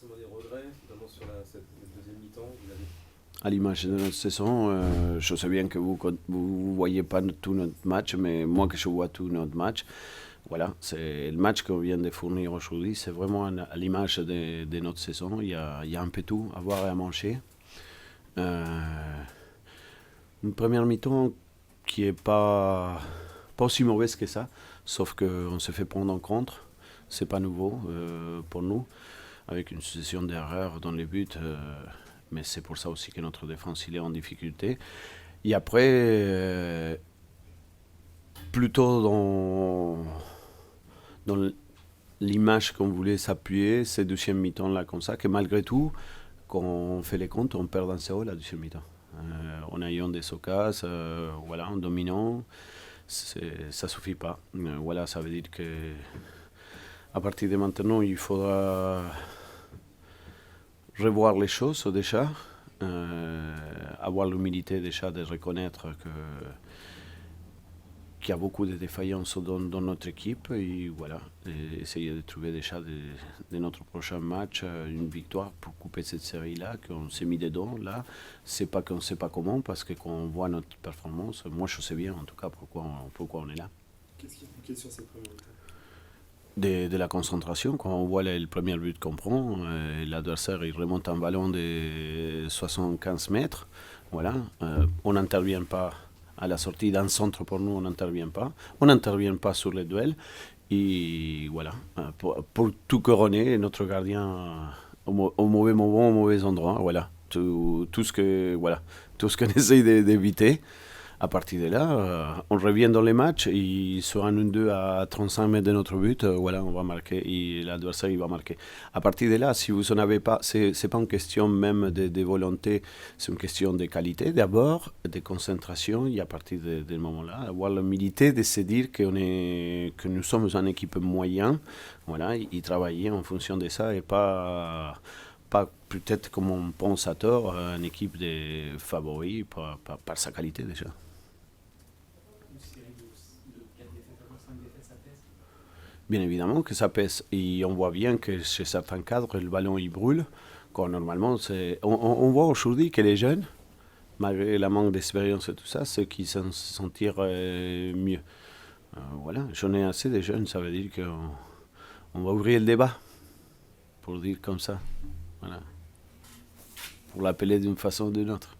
forcément des regrets, notamment sur cette deuxième mi-temps. Vous avez... À l'image de notre saison, je sais bien que vous ne voyez pas tout notre match, mais moi que je vois tout notre match, voilà, c'est le match qu'on vient de fournir aujourd'hui, c'est vraiment à l'image de notre saison. Il y a un peu tout à voir et à manger. Une première mi-temps qui est pas aussi mauvaise que ça, sauf qu'on se fait prendre en compte. C'est pas nouveau pour nous, avec une succession d'erreurs dans les buts. Mais c'est pour ça aussi que notre défense il est en difficulté. Et après, plutôt dans l'image qu'on voulait s'appuyer, ces deuxième mi-temps là comme ça, que malgré tout, quand on fait les comptes, on perd dans 0 la deuxième mi-temps. En ayant des occasions, voilà, en dominant, ça suffit pas. Voilà, ça veut dire que à partir de maintenant, il faudra revoir les choses déjà, avoir l'humilité déjà de reconnaître qu'il y a beaucoup de défaillances dans notre équipe et voilà, et essayer de trouver déjà de notre prochain match une victoire pour couper cette série-là, qu'on s'est mis dedans. Là, c'est pas qu'on ne sait pas comment, parce que quand on voit notre performance, moi je sais bien en tout cas pourquoi on est là. Qu'est-ce qui te plaît sur cette première mi-temps? De la concentration, quand on voit le premier but qu'on prend, l'adversaire il remonte un ballon de 75 mètres, voilà, on n'intervient pas à la sortie d'un centre pour nous, on n'intervient pas sur les duels, et voilà, pour tout couronner, notre gardien au mauvais moment, au mauvais endroit, voilà, tout ce que, voilà, tout ce qu'on essaye d'éviter. À partir de là, on revient dans les matchs et sur un 1-2 à 35 mètres de notre but, voilà, on va marquer et l'adversaire il va marquer. À partir de là, si vous n'en avez pas, c'est pas une question même de volonté, c'est une question de qualité d'abord, de concentration et à partir de moment-là, avoir l'humilité de se dire que nous sommes une équipe moyenne, voilà, et travailler en fonction de ça et pas peut-être comme on pense à tort, une équipe de favoris par sa qualité déjà. Une série de 4 défaites, avant 5 défaites, ça pèse. Bien évidemment que ça pèse. Et on voit bien que chez certains cadres, le ballon il brûle. Quand normalement, on voit aujourd'hui que les jeunes, malgré la manque d'expérience et tout ça, ceux qui s'en tirent mieux. Voilà, j'en ai assez de jeunes, ça veut dire qu'on va ouvrir le débat, pour dire comme ça. Voilà. Pour l'appeler d'une façon ou d'une autre.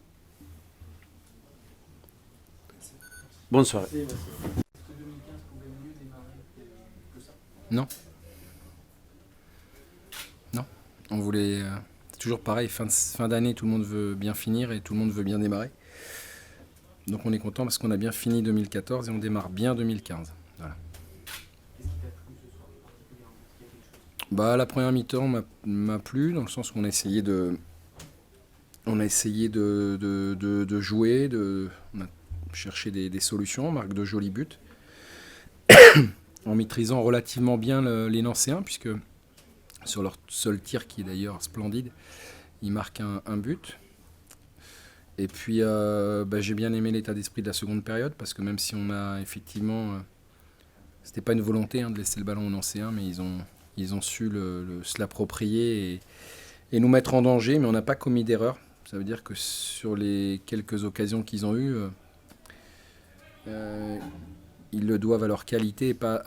Bonne soirée. Est-ce que 2015 pouvait mieux démarrer que ça? Non. Non. On voulait. C'est toujours pareil, fin d'année, tout le monde veut bien finir et tout le monde veut bien démarrer. Donc on est content parce qu'on a bien fini 2014 et on démarre bien 2015. Voilà. Qu'est-ce qui t'a plu ce soir particulièrement? Est-ce qu'il y a quelque chose? La première mi-temps m'a plu dans le sens où on a essayé de jouer, on a cherché des solutions, on marque de jolis buts, en maîtrisant relativement bien les Nancéens, puisque sur leur seul tir, qui est d'ailleurs splendide, ils marquent un but. Et puis j'ai bien aimé l'état d'esprit de la seconde période, parce que même si on a effectivement... c'était pas une volonté de laisser le ballon aux Nancéens, mais ils ont su se l'approprier et nous mettre en danger, mais on n'a pas commis d'erreur. Ça veut dire que sur les quelques occasions qu'ils ont eues, ils le doivent à leur qualité et pas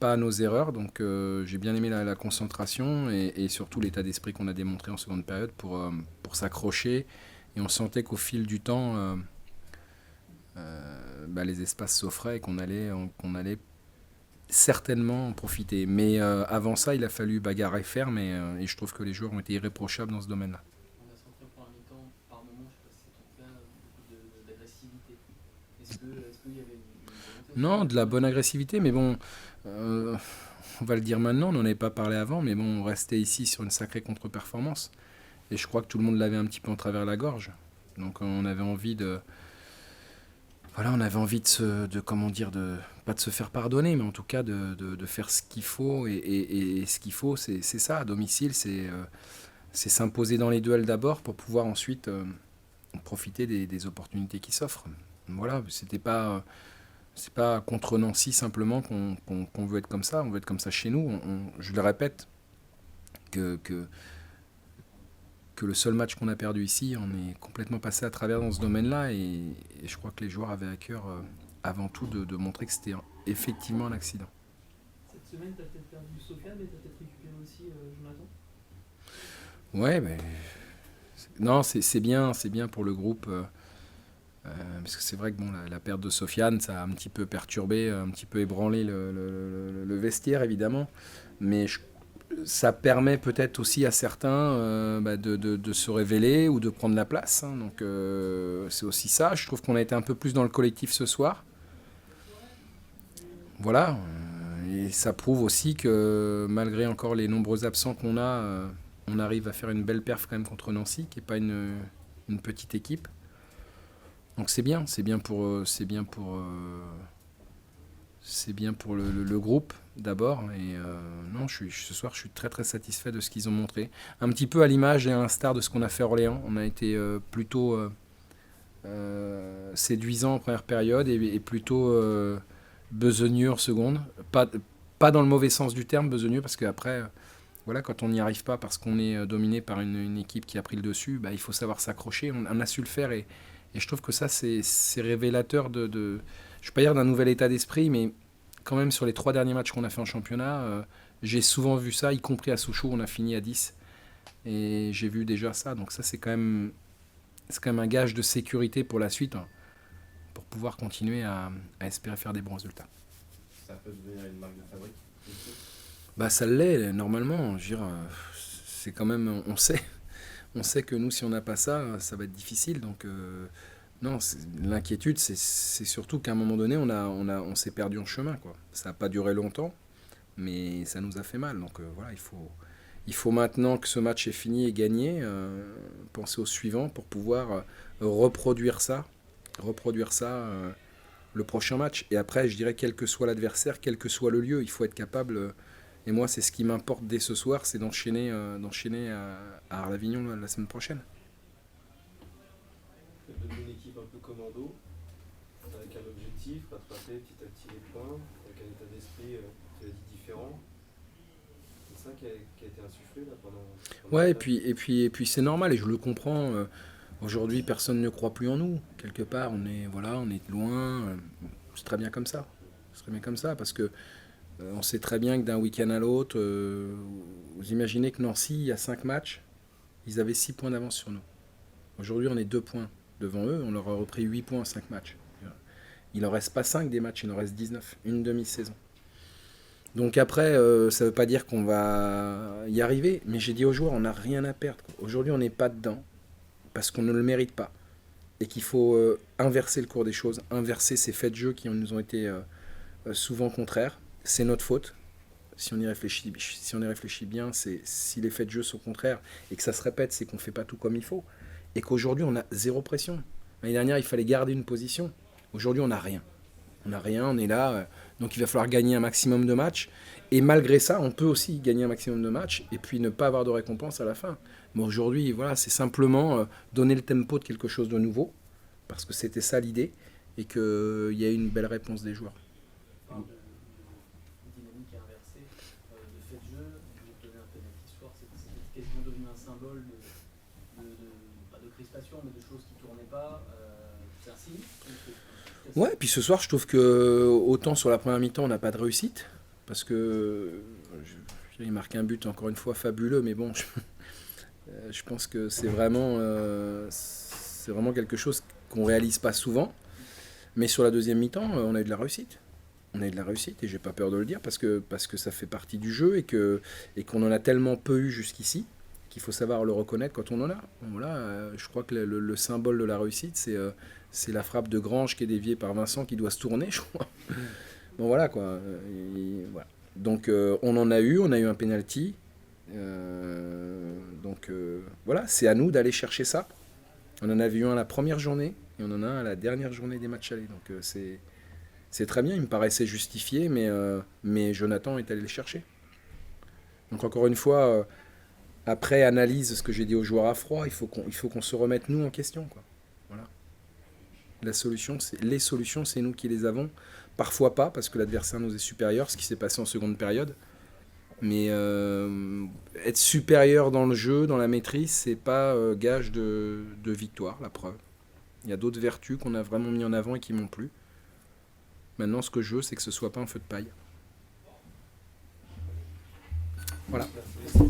à nos erreurs. Donc j'ai bien aimé la concentration et surtout l'état d'esprit qu'on a démontré en seconde période pour s'accrocher. Et on sentait qu'au fil du temps, les espaces s'offraient et qu'on allait certainement en profiter. Mais avant ça, il a fallu bagarrer ferme et je trouve que les joueurs ont été irréprochables dans ce domaine-là. On a senti en première mi-temps, par moment, je ne sais pas si c'est ton cas, beaucoup d'agressivité. Est-ce qu'il y avait une volonté? Non, de la bonne agressivité, mais bon, on va le dire maintenant, on n'en avait pas parlé avant, mais bon, on restait ici sur une sacrée contre-performance. Et je crois que tout le monde l'avait un petit peu en travers la gorge. Donc on avait envie de... Voilà, on avait envie pas de se faire pardonner, mais en tout cas de faire ce qu'il faut. Et ce qu'il faut, c'est ça, à domicile, c'est s'imposer dans les duels d'abord pour pouvoir ensuite profiter des opportunités qui s'offrent. Voilà, c'est pas contre Nancy simplement qu'on veut être comme ça, on veut être comme ça chez nous. Je le répète, que que le seul match qu'on a perdu ici, on est complètement passé à travers dans ce domaine-là. Et je crois que les joueurs avaient à cœur, avant tout, de montrer que c'était effectivement un accident. Cette semaine, tu as peut-être perdu Sofiane, mais tu as peut-être récupéré aussi Jonathan. Ouais, mais non, c'est bien pour le groupe. Parce que c'est vrai que bon, la perte de Sofiane, ça a un petit peu perturbé, un petit peu ébranlé le vestiaire, évidemment. Mais ça permet peut-être aussi à certains de se révéler ou de prendre la place. Hein. Donc c'est aussi ça. Je trouve qu'on a été un peu plus dans le collectif ce soir. Voilà. Et ça prouve aussi que malgré encore les nombreux absents qu'on a, on arrive à faire une belle perf quand même contre Nancy, qui n'est pas une petite équipe. Donc c'est bien pour le groupe d'abord. Et non, ce soir, je suis très très satisfait de ce qu'ils ont montré. Un petit peu à l'image et à l'instar de ce qu'on a fait à Orléans. On a été plutôt séduisant en première période et plutôt besogneux en seconde. Pas dans le mauvais sens du terme, besogneux, parce qu'après, voilà, quand on n'y arrive pas parce qu'on est dominé par une équipe qui a pris le dessus, il faut savoir s'accrocher. On a su le faire et je trouve que ça, c'est révélateur je ne vais pas dire d'un nouvel état d'esprit, mais quand même sur les 3 derniers matchs qu'on a fait en championnat, j'ai souvent vu ça, y compris à Sochaux, on a fini à 10. Et j'ai vu déjà ça. Donc ça, c'est quand même un gage de sécurité pour la suite, hein, pour pouvoir continuer à espérer faire des bons résultats. Ça peut devenir une marque de fabrique. Ça l'est, normalement. Je veux dire, c'est quand même... On sait que nous, si on n'a pas ça, ça va être difficile. Donc, non, l'inquiétude, c'est surtout qu'à un moment donné, on s'est perdu en chemin, quoi. Ça n'a pas duré longtemps, mais ça nous a fait mal. Donc, voilà, il faut maintenant que ce match est fini et gagné, penser au suivant pour pouvoir reproduire ça le prochain match. Et après, je dirais, quel que soit l'adversaire, quel que soit le lieu, il faut être capable... Et moi, c'est ce qui m'importe dès ce soir, c'est d'enchaîner à Arles-Avignon la semaine prochaine. C'est devenu une équipe un peu commando, avec un objectif, rattraper petit à petit les points, avec un état d'esprit, tu l'as dit, différent. C'est ça qui a été insufflé là, pendant Ouais, et puis c'est normal, et je le comprends. Aujourd'hui, personne ne croit plus en nous. Quelque part, on est loin. C'est très bien comme ça. C'est très bien comme ça, parce que on sait très bien que d'un week-end à l'autre, vous imaginez que Nancy, il y a 5 matchs, ils avaient 6 points d'avance sur nous. Aujourd'hui, on est 2 points devant eux, on leur a repris 8 points en 5 matchs. Il n'en reste pas 5 des matchs, il en reste 19, une demi-saison. Donc après, ça ne veut pas dire qu'on va y arriver, mais j'ai dit aux joueurs, on n'a rien à perdre. Aujourd'hui, on n'est pas dedans, parce qu'on ne le mérite pas. Et qu'il faut inverser le cours des choses, inverser ces faits de jeu qui nous ont été souvent contraires. C'est notre faute. Si on y réfléchit bien, c'est si les faits de jeu sont contraires et que ça se répète, c'est qu'on ne fait pas tout comme il faut. Et qu'aujourd'hui, on a zéro pression. L'année dernière, il fallait garder une position. Aujourd'hui, on n'a rien. On est là. Donc, il va falloir gagner un maximum de matchs. Et malgré ça, on peut aussi gagner un maximum de matchs et puis ne pas avoir de récompense à la fin. Mais aujourd'hui, voilà, c'est simplement donner le tempo de quelque chose de nouveau, parce que c'était ça l'idée, et qu'il y a eu une belle réponse des joueurs. Dynamique inversée, de fait de jeu, de donner un penalty ce soir, c'est quasiment devenu un symbole pas de crispation, mais de choses qui ne tournaient pas. C'est un signe. Ouais, puis ce soir, je trouve que autant sur la première mi-temps, on n'a pas de réussite, parce que il marque un but encore une fois fabuleux, mais bon, je pense que c'est vraiment quelque chose qu'on réalise pas souvent. Mais sur la deuxième mi-temps, on a eu de la réussite. On a eu de la réussite, et j'ai pas peur de le dire, parce que ça fait partie du jeu et qu'on en a tellement peu eu jusqu'ici qu'il faut savoir le reconnaître quand on en a. Bon, voilà, je crois que le symbole de la réussite, c'est la frappe de Grange qui est déviée par Vincent qui doit se tourner, je crois. Bon, voilà, quoi. Voilà. Donc, on en a eu un penalty. Donc, voilà, c'est à nous d'aller chercher ça. On en a vu un la première journée et on en a un à la dernière journée des matchs allés. Donc, c'est très bien, il me paraissait justifié, mais Jonathan est allé le chercher. Donc encore une fois, après analyse ce que j'ai dit aux joueurs à froid, il faut qu'on se remette nous en question, quoi. Voilà. Les solutions, c'est nous qui les avons. Parfois pas, parce que l'adversaire nous est supérieur, ce qui s'est passé en seconde période. Mais être supérieur dans le jeu, dans la maîtrise, c'est pas gage de victoire, la preuve. Il y a d'autres vertus qu'on a vraiment mis en avant et qui m'ont plu. Maintenant, ce que je veux, c'est que ce soit pas un feu de paille. Voilà. Merci.